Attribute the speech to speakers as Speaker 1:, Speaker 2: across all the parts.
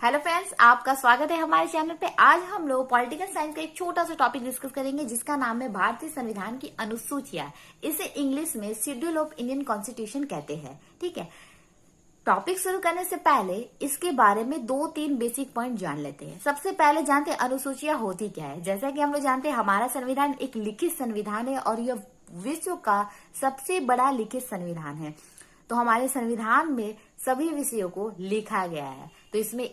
Speaker 1: Hello friends, आपका स्वागत है हमारे चैनल पे। आज हम लोग पॉलिटिकल साइंस का एक छोटा सा टॉपिक डिस्कस करेंगे जिसका नाम है भारतीय संविधान की अनुसूचियां। इसे इंग्लिश में शेड्यूल ऑफ इंडियन कॉन्स्टिट्यूशन कहते हैं। ठीक है, टॉपिक शुरू करने से पहले इसके बारे में 2-3 बेसिक पॉइंट जान लेते हैं। सबसे पहले जानते हैं अनुसूचियां होती क्या है। जैसा कि हम लोग जानते हैं हमारा संविधान एक लिखित संविधान है और यह विश्व का सबसे बड़ा लिखित संविधान है। तो हमारे संविधान में सभी विषयों को लिखा गया है। तो इसमें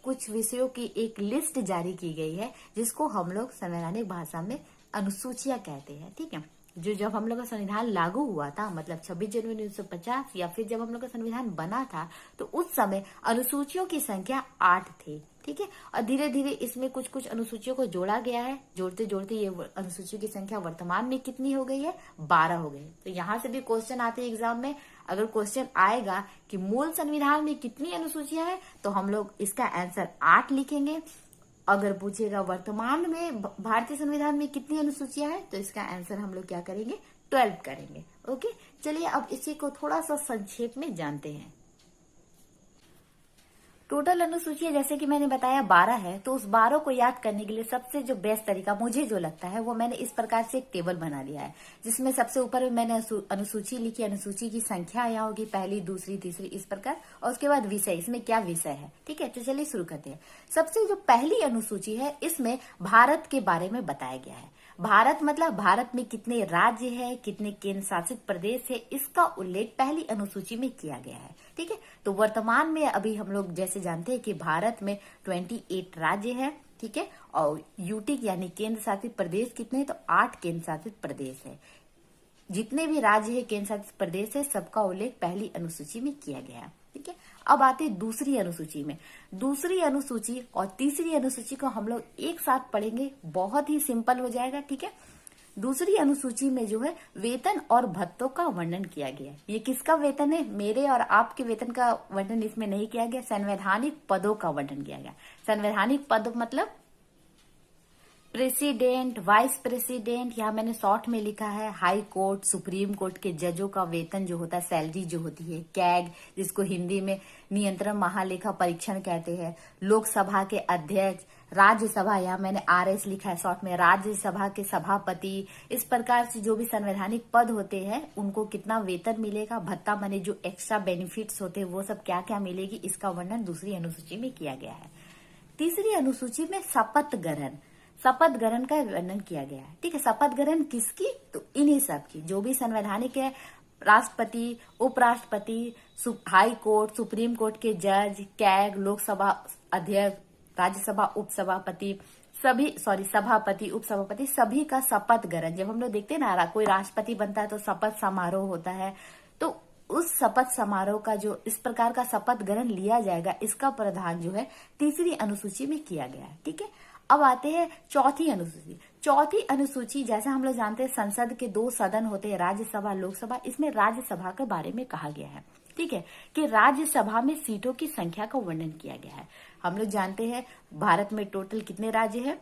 Speaker 1: कुछ विषयों की एक लिस्ट जारी की गई है जिसको हम लोग संवैधानिक भाषा में अनुसूचियां कहते हैं। ठीक है, जो जब हम लोग का संविधान लागू हुआ था, मतलब 26 जनवरी 1950 या फिर जब हम लोग का संविधान बना था, तो उस समय अनुसूचियों की संख्या 8 थी। ठीक है, और धीरे धीरे इसमें कुछ कुछ अनुसूचियों को जोड़ा गया है। जोड़ते जोड़ते ये अनुसूचियों की संख्या वर्तमान में कितनी हो गई है? 12 हो गई। तो यहाँ से भी क्वेश्चन आते हैं एग्जाम में। अगर क्वेश्चन आएगा कि मूल संविधान में कितनी अनुसूचियां हैं, तो हम लोग इसका आंसर 8 लिखेंगे। अगर पूछेगा वर्तमान में भारतीय संविधान में कितनी अनुसूचियां हैं, तो इसका आंसर हम लोग क्या करेंगे? 12 करेंगे। ओके, चलिए अब इसी को थोड़ा सा संक्षेप में जानते हैं। टोटल अनुसूचियां जैसे कि मैंने बताया 12 है। तो उस 12 को याद करने के लिए सबसे जो बेस्ट तरीका मुझे जो लगता है वो मैंने इस प्रकार से एक टेबल बना लिया है, जिसमें सबसे ऊपर में मैंने अनुसूची लिखी। अनुसूची की संख्या यहाँ होगी, पहली, दूसरी, तीसरी, इस प्रकार। और उसके बाद विषय, इसमें क्या विषय है। ठीक है, तो चलिए शुरू करते हैं। सबसे जो पहली अनुसूची है, इसमें भारत के बारे में बताया गया है। भारत मतलब भारत में कितने राज्य है, कितने केंद्र शासित प्रदेश है, इसका उल्लेख पहली अनुसूची में किया गया है। ठीक है, तो वर्तमान में अभी हम लोग जैसे जानते हैं कि भारत में 28 राज्य है। ठीक है, और यूटी यानी केंद्र शासित प्रदेश कितने? तो 8 केंद्र शासित प्रदेश है। जितने भी राज्य है, केंद्र शासित प्रदेश है, सबका उल्लेख पहली अनुसूची में किया गया है। ठीक है, अब आते हैं दूसरी अनुसूची में। दूसरी अनुसूची और तीसरी अनुसूची को हम लोग एक साथ पढ़ेंगे, बहुत ही सिंपल हो जाएगा। ठीक है, दूसरी अनुसूची में जो है वेतन और भत्तों का वर्णन किया गया है। ये किसका वेतन है? मेरे और आपके वेतन का वर्णन इसमें नहीं किया गया, संवैधानिक पदों का वर्णन किया गया। संवैधानिक पद मतलब प्रेसिडेंट, वाइस प्रेसिडेंट, यहाँ मैंने शॉर्ट में लिखा है हाई कोर्ट, सुप्रीम कोर्ट के जजों का वेतन जो होता है, सैलरी जो होती है, कैग जिसको हिंदी में नियंत्रण महालेखा परीक्षण कहते हैं, लोकसभा के अध्यक्ष, राज्यसभा, यहाँ मैंने RS लिखा है शॉर्ट में, राज्यसभा के सभापति, इस प्रकार से जो भी संवैधानिक पद होते हैं उनको कितना वेतन मिलेगा, भत्ता माने जो एक्स्ट्रा बेनिफिट्स होते हैं वो सब क्या क्या मिलेगी, इसका वर्णन दूसरी अनुसूची में किया गया है। तीसरी अनुसूची में शपथ ग्रहण का वर्णन किया गया है। ठीक है, शपथ ग्रहण किसकी? तो इन्हीं सब की, जो भी संवैधानिक है, राष्ट्रपति, उपराष्ट्रपति, हाई कोर्ट, सुप्रीम कोर्ट के जज, कैग, लोकसभा अध्यक्ष, राज्यसभा उपसभापति, सभापति, उपसभापति, सभी का शपथ ग्रहण। जब हम लोग देखते हैं ना कोई राष्ट्रपति बनता है तो शपथ समारोह होता है, तो उस शपथ समारोह का जो इस प्रकार का शपथ ग्रहण लिया जाएगा, इसका प्रावधान जो है तीसरी अनुसूची में किया गया है। ठीक है, अब आते हैं चौथी अनुसूची। चौथी अनुसूची जैसा हम लोग जानते हैं संसद के 2 सदन होते हैं, राज्यसभा, लोकसभा। इसमें राज्यसभा के बारे में कहा गया है। ठीक है, कि राज्यसभा में सीटों की संख्या का वर्णन किया गया है। हम लोग जानते हैं भारत में टोटल कितने राज्य है?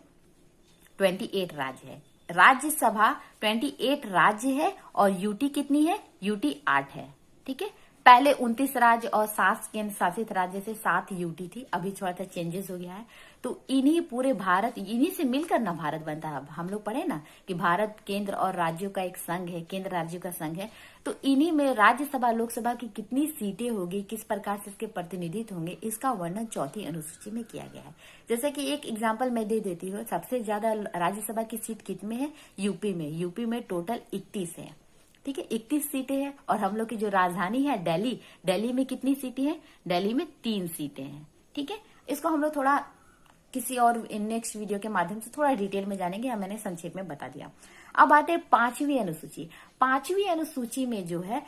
Speaker 1: 28 राज्य है। राज्यसभा 28 राज्य है और यूटी कितनी है? यूटी 8 है। ठीक है, पहले 29 राज्य और 7 केंद्र शासित राज्य से 7 यूटी थी, अभी थोड़ा सा चेंजेस हो गया है। तो इन्हीं पूरे भारत, इन्हीं से मिलकर ना भारत बनता है। हम लोग पढ़े ना कि भारत केंद्र और राज्यों का एक संघ है, केंद्र राज्यों का संघ है। तो इन्हीं में राज्यसभा, लोकसभा की कितनी सीटें होगी, किस प्रकार से इसके प्रतिनिधित्व होंगे, इसका वर्णन चौथी अनुसूची में किया गया है। जैसे कि एक एग्जाम्पल मैं दे देती हूँ, सबसे ज्यादा राज्यसभा की सीट कितने है? यूपी में। यूपी में टोटल 31 है। ठीक है, 31 सीटें हैं। और हम लोग की जो राजधानी है दिल्ली, दिल्ली में कितनी सीटें हैं? दिल्ली में 3 सीटें हैं। ठीक है, इसको हम लोग थोड़ा किसी और नेक्स्ट वीडियो के माध्यम से थोड़ा डिटेल में जानेंगे, या मैंने संक्षेप में बता दिया। अब आते हैं 5वीं अनुसूची। 5वीं अनुसूची में जो है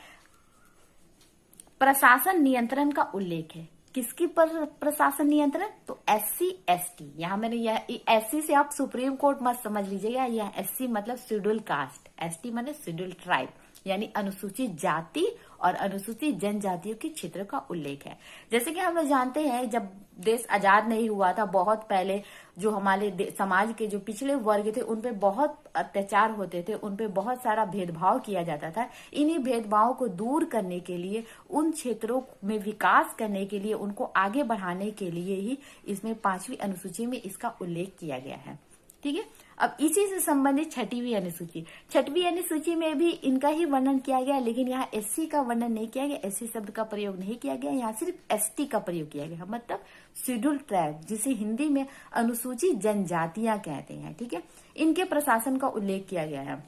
Speaker 1: प्रशासन नियंत्रण का उल्लेख है। किसकी पर प्रशासन नियंत्रण? तो SC ST। यहाँ मैंने यह SC से आप सुप्रीम कोर्ट मत समझ लीजिएगा, यह SC मतलब शेड्यूल कास्ट, ST मतलब शेड्यूल ट्राइब, यानी अनुसूचित जाति और अनुसूचित जनजातियों के क्षेत्र का उल्लेख है। जैसे कि हम लोग जानते हैं जब देश आजाद नहीं हुआ था, बहुत पहले जो हमारे समाज के जो पिछड़े वर्ग थे उन पे बहुत अत्याचार होते थे, उन पे बहुत सारा भेदभाव किया जाता था। इन्हीं भेदभाव को दूर करने के लिए, उन क्षेत्रों में विकास करने के लिए, उनको आगे बढ़ाने के लिए ही इसमें 5वीं अनुसूची में इसका उल्लेख किया गया है। ठीक है, अब इसी से संबंधित 6वीं अनुसूची, 6वीं अनुसूची में भी इनका ही वर्णन किया गया, लेकिन यहाँ एससी का वर्णन नहीं किया गया, एससी शब्द का प्रयोग नहीं किया गया, यहाँ सिर्फ एसटी का प्रयोग किया गया, मतलब शेड्यूल ट्राइब, जिसे हिंदी में अनुसूचित जनजातियां कहते हैं। ठीक है, इनके प्रशासन का उल्लेख किया गया है।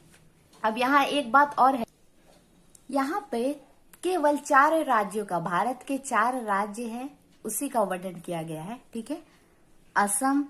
Speaker 1: अब यहाँ एक बात और है, यहाँ पे केवल 4 राज्यों का, भारत के 4 राज्य है उसी का वर्णन किया गया है। ठीक है, असम,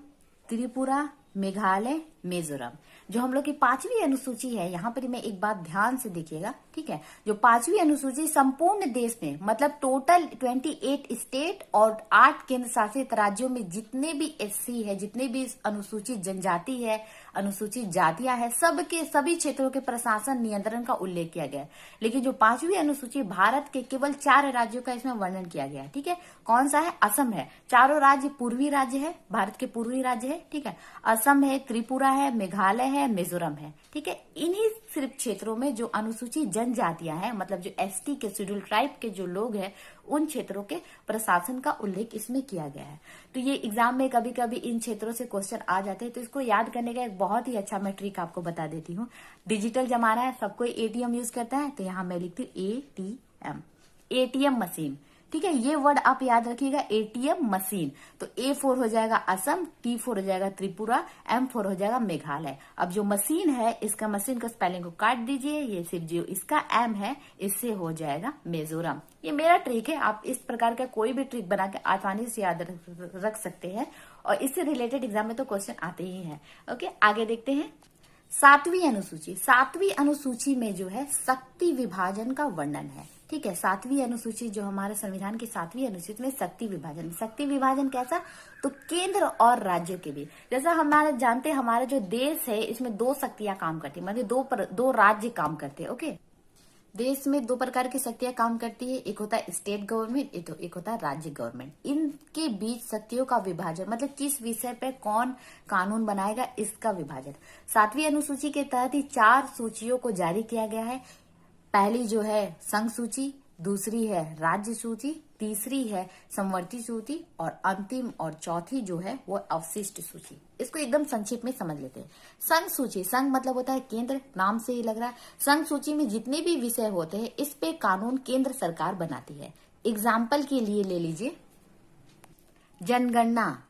Speaker 1: त्रिपुरा, मेघालय, मिजोरम। जो हम लोग की 5वीं अनुसूची है, यहाँ पर मैं एक बात ध्यान से देखिएगा। ठीक है, जो 5वीं अनुसूची संपूर्ण देश में, मतलब टोटल 28 स्टेट और 8 केंद्र शासित राज्यों में जितने भी एससी है, जितने भी अनुसूचित जनजाति है, अनुसूचित जातियां है, सबके सभी क्षेत्रों के प्रशासन नियंत्रण का उल्लेख किया गया है। लेकिन जो 5वीं अनुसूची भारत के केवल 4 राज्यों का इसमें वर्णन किया गया है। ठीक है, कौन सा है? असम है। चारों राज्य पूर्वी राज्य है, भारत के पूर्वी राज्य है। ठीक है, असम है, त्रिपुरा है, मेघालय है, मिजोरम है। ठीक है, इन्हीं सिर्फ क्षेत्रों में जो अनुसूचित जनजातियां हैं, मतलब जो एसटी के शेड्यूल ट्राइब के जो लोग हैं, उन क्षेत्रों के प्रशासन का उल्लेख इसमें किया गया है। तो ये एग्जाम में कभी कभी इन क्षेत्रों से क्वेश्चन आ जाते हैं, तो इसको याद करने का एक बहुत ही अच्छा मैं ट्रिक आपको बता देती हूँ। डिजिटल जमाना है, सब कोई एटीएम यूज करता है, तो यहाँ मैं लिखती हूँ एटीएम, एटीएम मशीन। ठीक है, ये वर्ड आप याद रखिएगा, एटीएम मशीन। तो A4 हो जाएगा असम, T4 हो जाएगा त्रिपुरा, M4 हो जाएगा मेघालय। अब जो मशीन है, इसका मशीन का स्पेलिंग को काट दीजिए, ये सिर्फ जो इसका M है, इससे हो जाएगा मिजोरम। ये मेरा ट्रिक है, आप इस प्रकार का कोई भी ट्रिक बना के आसानी से याद रख सकते हैं, और इससे रिलेटेड एग्जाम में तो क्वेश्चन आते ही हैं। ओके, आगे देखते हैं। 7वीं अनुसूची, 7वीं अनुसूची में जो है शक्ति विभाजन का वर्णन है। ठीक है, 7वीं अनुसूची जो हमारे संविधान की 7वीं अनुसूची में शक्ति विभाजन, शक्ति विभाजन कैसा? तो केंद्र और राज्यों के बीच, जैसा हमारे जानते हैं, हमारा जो देश है इसमें 2 शक्तियां काम करती है, मतलब 2 राज्य काम करते हैं। ओके, देश में 2 प्रकार की शक्तियां काम करती है, एक होता है स्टेट गवर्नमेंट, एक होता है राज्य गवर्नमेंट। इनके बीच शक्तियों का विभाजन, मतलब किस विषय पे कौन कानून बनाएगा, इसका विभाजन 7वीं अनुसूची के तहत ही 4 सूचियों को जारी किया गया है। पहली जो है संघ सूची, दूसरी है राज्य सूची, तीसरी है समवर्ती सूची, और अंतिम और चौथी जो है वो अवशिष्ट सूची। इसको एकदम संक्षिप्त में समझ लेते हैं। संघ सूची, संघ मतलब होता है केंद्र, नाम से ही लग रहा है। संघ सूची में जितने भी विषय होते हैं, इस पे कानून केंद्र सरकार बनाती है। एग्जाम्पल के लिए ले लीजिए जनगणना,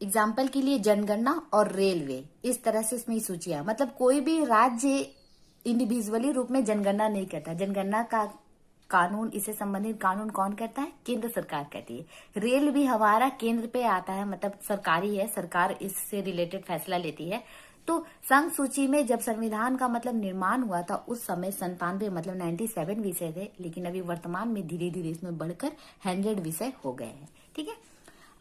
Speaker 1: एग्जाम्पल के लिए जनगणना और रेलवे, इस तरह से इसमें सूचियां, मतलब कोई भी राज्य इंडिविजुअली रूप में जनगणना नहीं करता। जनगणना का कानून, इससे संबंधित कानून कौन करता है? केंद्र सरकार करती है। रेल भी हमारा केंद्र पे आता है, मतलब सरकारी है, सरकार इससे रिलेटेड फैसला लेती है। तो संघ सूची में जब संविधान का मतलब निर्माण हुआ था, उस समय 97 मतलब 97 विषय थे, लेकिन अभी वर्तमान में धीरे धीरे इसमें बढ़कर 100 विषय हो गए हैं। ठीक है,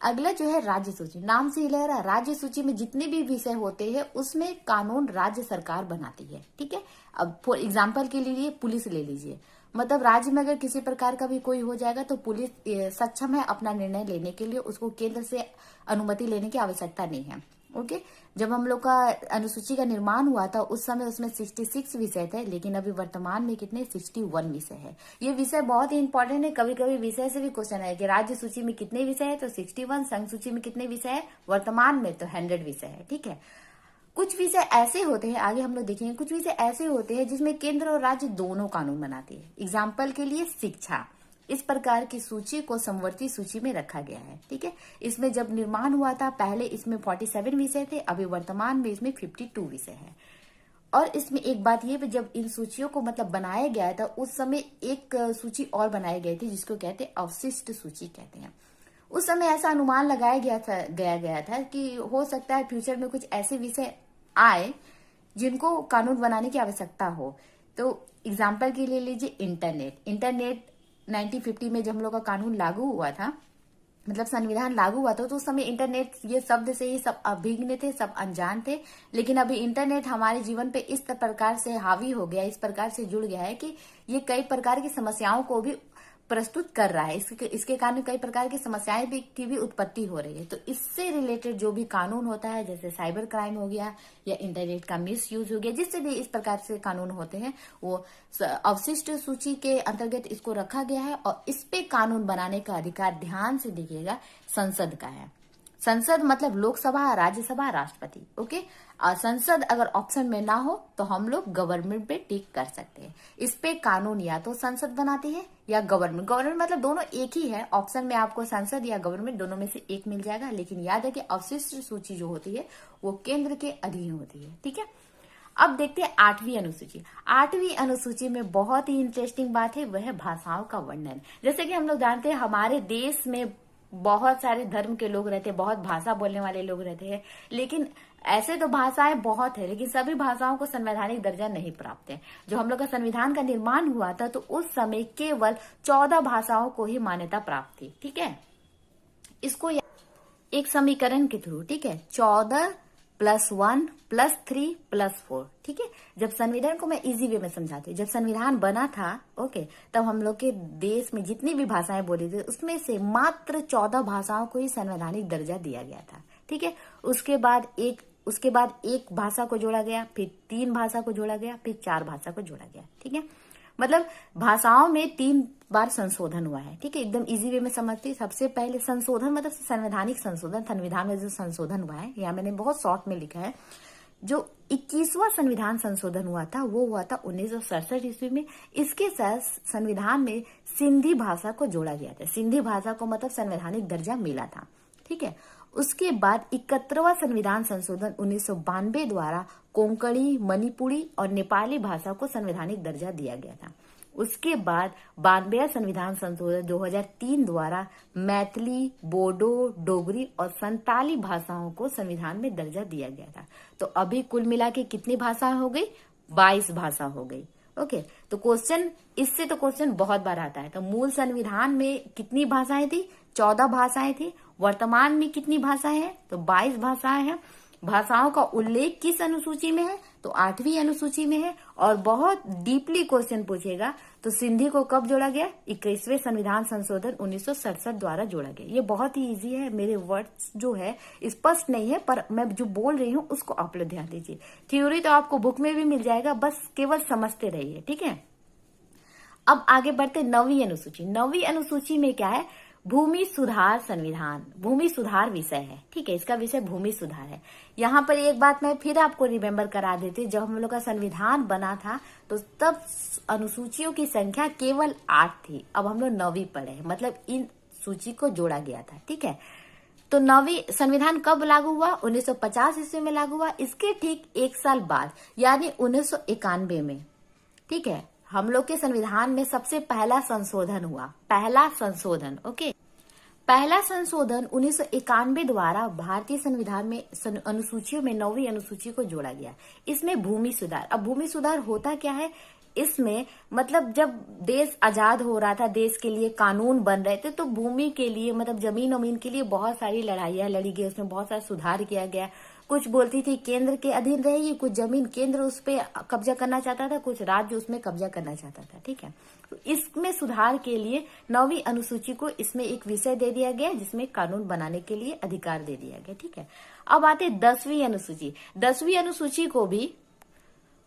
Speaker 1: अगला जो है राज्य सूची, नाम से ही लग रहा है, राज्य सूची में जितने भी विषय होते हैं उसमें कानून राज्य सरकार बनाती है। ठीक है, अब फॉर एग्जाम्पल के लिए पुलिस ले लीजिए, मतलब राज्य में अगर किसी प्रकार का भी कोई हो जाएगा तो पुलिस सक्षम है अपना निर्णय लेने के लिए, उसको केंद्र से अनुमति लेने की आवश्यकता नहीं है। ओके, जब हम लोग का अनुसूची का निर्माण हुआ था उस समय उसमें 66 विषय थे, लेकिन अभी वर्तमान में कितने 61 विषय है। ये विषय बहुत ही इंपॉर्टेंट है, कभी कभी विषय से भी क्वेश्चन है कि राज्य सूची में कितने विषय है, तो 61, संघ सूची में कितने विषय है, वर्तमान में तो 100 विषय है। ठीक है, कुछ विषय ऐसे होते हैं, आगे हम लोग देखेंगे, कुछ विषय ऐसे होते हैं जिसमें केंद्र और राज्य दोनों कानून बनाते हैं। एग्जाम्पल के लिए शिक्षा, इस प्रकार की सूची को समवर्ती सूची में रखा गया है। ठीक है, इसमें जब निर्माण हुआ था पहले इसमें 47 विषय थे, अभी वर्तमान में इसमें 52 विषय है। और इसमें एक बात ये, जब इन सूचियों को मतलब बनाया गया था उस समय एक सूची और बनाई गई थी जिसको कहते हैं अवशिष्ट सूची कहते हैं। उस समय ऐसा अनुमान लगाया गया था कि हो सकता है फ्यूचर में कुछ ऐसे विषय आए जिनको कानून बनाने की आवश्यकता हो। तो एग्जाम्पल के लिए लीजिए इंटरनेट 1950 में जब हम लोग का कानून लागू हुआ था, मतलब संविधान लागू हुआ था, तो उस समय इंटरनेट ये शब्द से ही सब अभिज्ञ थे, सब अनजान थे। लेकिन अभी इंटरनेट हमारे जीवन पे इस प्रकार से हावी हो गया, इस प्रकार से जुड़ गया है कि ये कई प्रकार की समस्याओं को भी प्रस्तुत कर रहा है, इसके कारण कई प्रकार की समस्याएं की भी उत्पत्ति हो रही है। तो इससे रिलेटेड जो भी कानून होता है, जैसे साइबर क्राइम हो गया या इंटरनेट का मिस यूज हो गया, जिससे भी इस प्रकार से कानून होते हैं, वो अवशिष्ट सूची के अंतर्गत इसको रखा गया है। और इस पे कानून बनाने का अधिकार, ध्यान से देखिएगा, संसद का है। संसद मतलब लोकसभा, राज्यसभा, राष्ट्रपति। ओके, और संसद अगर ऑप्शन में ना हो तो हम लोग गवर्नमेंट पे टिक कर सकते हैं। इस पे कानून या तो संसद बनाती है या गवर्नमेंट। गवर्नमेंट मतलब दोनों एक ही है, ऑप्शन में आपको संसद या गवर्नमेंट दोनों में से एक मिल जाएगा। लेकिन याद है कि अवशिष्ट सूची जो होती है वो केंद्र के अधीन होती है। ठीक है, अब देखते हैं 8वीं अनुसूची। 8वीं अनुसूची में बहुत ही इंटरेस्टिंग बात है, वह है भाषाओं का वर्णन। जैसे कि हम लोग जानते हैं हमारे देश में बहुत सारे धर्म के लोग रहते हैं, बहुत भाषा बोलने वाले लोग रहते हैं, लेकिन ऐसे तो भाषाएं बहुत है, लेकिन सभी भाषाओं को संवैधानिक दर्जा नहीं प्राप्त है। जो हम लोग का संविधान का निर्माण हुआ था तो उस समय केवल 14 भाषाओं को ही मान्यता प्राप्त थी। ठीक है, इसको एक समीकरण के थ्रू, ठीक है, 14 + 1 + 3 + 4। ठीक है, जब संविधान को मैं इजी वे में समझाती हूँ, जब संविधान बना था, ओके, तब हम लोग के देश में जितनी भी भाषाएं बोली थी उसमें से मात्र 14 भाषाओं को ही संवैधानिक दर्जा दिया गया था। ठीक है, उसके बाद एक भाषा को जोड़ा गया, फिर 3 भाषा को जोड़ा गया, फिर 4 भाषा को जोड़ा गया। ठीक है, मतलब भाषाओं में 3 बार संशोधन हुआ है। ठीक है, एकदम इजी वे में समझते। सबसे पहले संशोधन मतलब संवैधानिक संशोधन, संविधान में जो संशोधन हुआ है, यहाँ मैंने बहुत शॉर्ट में लिखा है। जो 21वां संविधान संशोधन हुआ था वो हुआ था 1967 ईस्वी में। इसके साथ संविधान में सिंधी भाषा को जोड़ा गया था। सिंधी भाषा को मतलब संवैधानिक दर्जा मिला था। ठीक है, उसके बाद 71वां संविधान संशोधन 1992 द्वारा कोंकणी, मणिपुरी और नेपाली भाषा को संवैधानिक दर्जा दिया गया था। उसके बाद 92वां संविधान संशोधन 2003 द्वारा मैथिली, बोडो, डोगरी और संताली भाषाओं को संविधान में दर्जा दिया गया था। तो अभी कुल मिला के कितनी भाषा हो गई? 22 भाषा हो गई। ओके, तो क्वेश्चन, इससे तो क्वेश्चन बहुत बार आता है। तो मूल संविधान में कितनी भाषाएं थी? 14 भाषाएं थी। वर्तमान में कितनी भाषाएं हैं? तो 22 भाषाएं हैं। भाषाओं का उल्लेख किस अनुसूची में है? तो 8वीं अनुसूची में है। और बहुत डीपली क्वेश्चन पूछेगा तो सिंधी को कब जोड़ा गया? 21वें संविधान संशोधन 1967 द्वारा जोड़ा गया। ये बहुत ही इजी है, मेरे वर्ड्स जो है स्पष्ट नहीं है, पर मैं जो बोल रही हूँ उसको आप लोग ध्यान दीजिए। थ्योरी तो आपको बुक में भी मिल जाएगा, बस केवल समझते रहिए। ठीक है, अब आगे बढ़ते 9वीं अनुसूची। 9वीं अनुसूची में क्या है? भूमि सुधार संविधान, भूमि सुधार विषय है। ठीक है, इसका विषय भूमि सुधार है। यहाँ पर एक बात मैं फिर आपको रिमेम्बर करा देती, जब हम लोग का संविधान बना था तो तब अनुसूचियों की संख्या केवल 8 थी। अब हम लोग 9वीं पढ़े, मतलब इन सूची को जोड़ा गया था। ठीक है, तो 9वीं संविधान कब लागू हुआ? 1950 ईस्वी में लागू हुआ। इसके ठीक 1 साल बाद यानी 1991 में, ठीक है, हम लोग के संविधान में सबसे पहला संशोधन हुआ। पहला संशोधन, ओके, पहला संशोधन 1991 द्वारा भारतीय संविधान में अनुसूचियों में 9वीं अनुसूची को जोड़ा गया। इसमें भूमि सुधार। अब भूमि सुधार होता क्या है? इसमें मतलब जब देश आजाद हो रहा था, देश के लिए कानून बन रहे थे, तो भूमि के लिए मतलब जमीन वमीन के लिए बहुत सारी लड़ाइयां लड़ी गई। उसमें बहुत सारा सुधार किया गया। कुछ बोलती थी केंद्र के अधीन रहेगी, कुछ जमीन केंद्र उस पे कब्जा करना चाहता था, कुछ राज्य उसमें कब्जा करना चाहता था। ठीक है, तो इसमें सुधार के लिए 9वीं अनुसूची को इसमें एक विषय दे दिया गया, जिसमें कानून बनाने के लिए अधिकार दे दिया गया। ठीक है, अब आते 10वीं अनुसूची। 10वीं अनुसूची को भी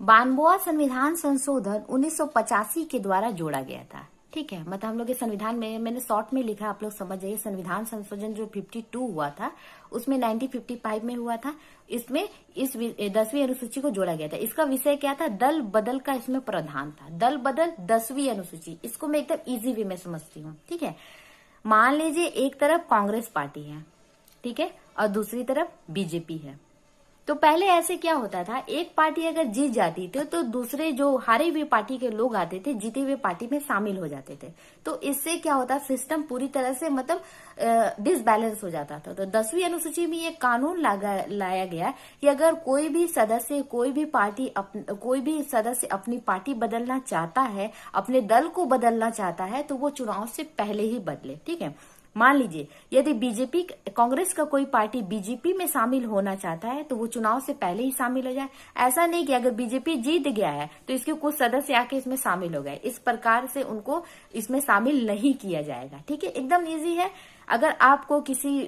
Speaker 1: 92वां संविधान संशोधन 1985 के द्वारा जोड़ा गया था। ठीक है, मतलब हम लोग के संविधान में, मैंने शॉर्ट में लिखा, आप लोग समझ जाइए। संविधान संशोधन जो 52 हुआ था उसमें 1955 में हुआ था। इसमें इस 10वीं अनुसूची को जोड़ा गया था। इसका विषय क्या था? दल बदल का इसमें प्रावधान था। दल बदल 10वीं अनुसूची, इसको मैं एकदम इजी वे में समझती हूँ। ठीक है, मान लीजिए एक तरफ कांग्रेस पार्टी है, ठीक है, और दूसरी तरफ बीजेपी है। तो पहले ऐसे क्या होता था, एक पार्टी अगर जीत जाती थी तो दूसरे जो हारी हुई पार्टी के लोग आते थे, जीती हुई पार्टी में शामिल हो जाते थे। तो इससे क्या होता, सिस्टम पूरी तरह से मतलब डिसबैलेंस हो जाता था। तो 10वीं अनुसूची में ये कानून लाया गया कि अगर कोई भी सदस्य अपनी पार्टी बदलना चाहता है, अपने दल को बदलना चाहता है, तो वो चुनाव से पहले ही बदले। ठीक है, मान लीजिए यदि बीजेपी, कांग्रेस का कोई पार्टी बीजेपी में शामिल होना चाहता है तो वो चुनाव से पहले ही शामिल हो जाए। ऐसा नहीं कि अगर बीजेपी जीत गया है तो इसके कुछ सदस्य आके इसमें शामिल हो गए, इस प्रकार से उनको इसमें शामिल नहीं किया जाएगा। ठीक है, एकदम इजी है। अगर आपको किसी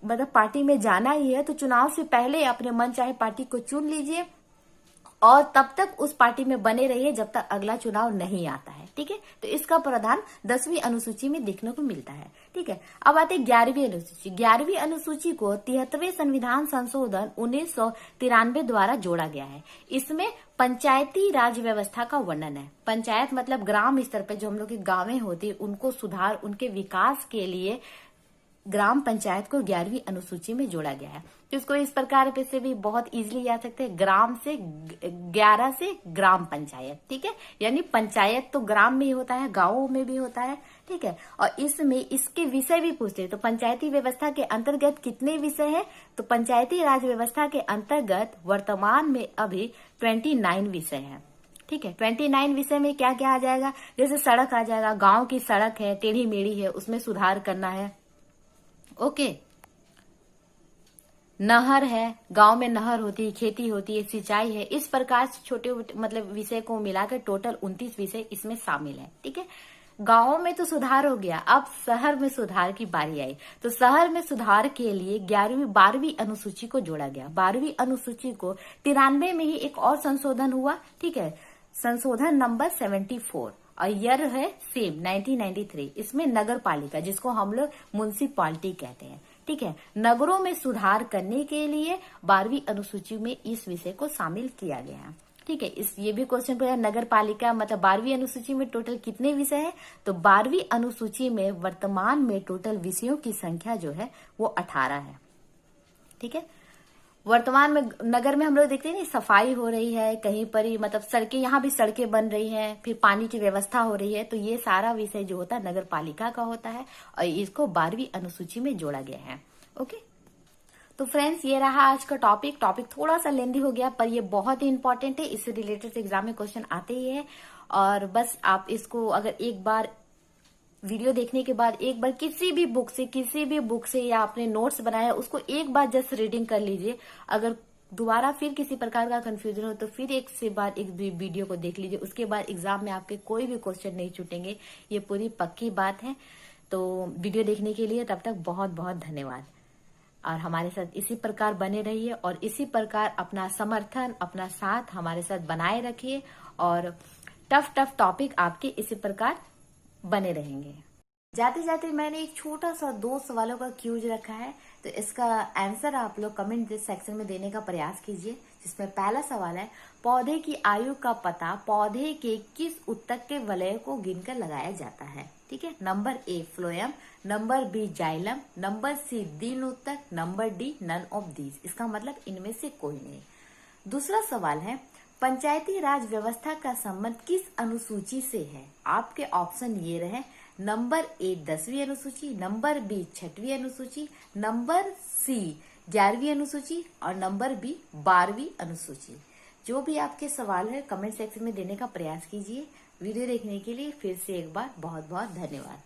Speaker 1: मतलब पार्टी में जाना ही है तो चुनाव से पहले अपने मन चाहे पार्टी को चुन लीजिए और तब तक उस पार्टी में बने रहिए जब तक अगला चुनाव नहीं आता है। ठीक है, तो इसका प्रावधान 10वीं अनुसूची में देखने को मिलता है। ठीक है, अब आते 11वीं अनुसूची। 11वीं अनुसूची को 73वें संविधान संशोधन 1993 द्वारा जोड़ा गया है। इसमें पंचायती राज व्यवस्था का वर्णन है। पंचायत मतलब ग्राम स्तर पर जो हम लोग की गांवें होती है उनको सुधार, उनके विकास के लिए ग्राम पंचायत को 11वीं अनुसूची में जोड़ा गया है। तो इसको इस प्रकार पे से भी बहुत इजीली याद सकते हैं, ग्राम से 11 से ग्राम पंचायत। ठीक है, यानी पंचायत तो ग्राम में ही होता है, गांवों में भी होता है। ठीक है, और इसमें इसके विषय भी पूछते हैं। तो पंचायती व्यवस्था के अंतर्गत कितने विषय है? तो पंचायती राज व्यवस्था के अंतर्गत वर्तमान में अभी 29 विषय है। ठीक है, 29 विषय में क्या क्या आ जाएगा? जैसे सड़क आ जाएगा, गांव की सड़क है, टेढ़ी मेढ़ी है, उसमें सुधार करना है। ओके, नहर है, गांव में नहर होती है, खेती होती है, सिंचाई है। इस प्रकार से छोटे मतलब विषय को मिलाकर टोटल 29 विषय इसमें शामिल है। ठीक है, गांवों में तो सुधार हो गया, अब शहर में सुधार की बारी आई। तो शहर में सुधार के लिए 12वीं अनुसूची को जोड़ा गया। 12वीं अनुसूची को 93 में ही एक और संशोधन हुआ। ठीक है, संशोधन नंबर 74 और ईयर है सेम 1993। इसमें नगर पालिका, जिसको हम लोग म्युनिसिपालिटी कहते हैं। ठीक है, नगरों में सुधार करने के लिए 12वीं अनुसूची में इस विषय को शामिल किया गया है। ठीक है, ये भी क्वेश्चन पूछा, नगर पालिका मतलब 12वीं अनुसूची में टोटल कितने विषय है? तो 12वीं अनुसूची में वर्तमान में टोटल विषयों की संख्या जो है वो 18 है। ठीक है, वर्तमान में नगर में हम लोग देखते हैं ना, सफाई हो रही है कहीं पर ही, मतलब सड़कें, यहाँ भी सड़कें बन रही हैं, फिर पानी की व्यवस्था हो रही है। तो ये सारा विषय जो होता है नगर पालिका का होता है और इसको 12वीं अनुसूची में जोड़ा गया है। ओके, तो फ्रेंड्स ये रहा आज का टॉपिक थोड़ा सा लेंदी हो गया पर ये बहुत ही इंपॉर्टेंट है। इससे रिलेटेड एग्जाम में क्वेश्चन आते ही है। और बस आप इसको अगर एक बार वीडियो देखने के बाद एक बार किसी भी बुक से या अपने नोट्स बनाया उसको एक बार जस्ट रीडिंग कर लीजिए। अगर दोबारा फिर किसी प्रकार का कंफ्यूजन हो तो फिर एक से बार एक वीडियो को देख लीजिए। उसके बाद एग्जाम में आपके कोई भी क्वेश्चन नहीं छूटेंगे, ये पूरी पक्की बात है। तो वीडियो देखने के लिए तब तक बहुत बहुत धन्यवाद और हमारे साथ इसी प्रकार बने रहिए और इसी प्रकार अपना समर्थन, अपना साथ हमारे साथ बनाए रखिए और टफ टॉपिक आपके इसी प्रकार बने रहेंगे। जाते जाते मैंने एक छोटा सा 2 सवालों का क्यूज रखा है, तो इसका आंसर आप लोग कमेंट सेक्शन में देने का प्रयास कीजिए। जिसमें पहला सवाल है, पौधे की आयु का पता पौधे के किस ऊतक के वलय को गिनकर लगाया जाता है? ठीक है, number A phloem, number B xylem, number C दीन ऊतक, number D none of these. इसका मतलब इनमें से कोई नहीं। दूसरा सवाल है, पंचायती राज व्यवस्था का संबंध किस अनुसूची से है? आपके ऑप्शन ये रहे, नंबर ए 10वीं अनुसूची, नंबर बी 6वीं अनुसूची, नंबर सी 11वीं अनुसूची और नंबर बी 12वीं अनुसूची। जो भी आपके सवाल है कमेंट सेक्शन में देने का प्रयास कीजिए। वीडियो देखने के लिए फिर से एक बार बहुत बहुत धन्यवाद।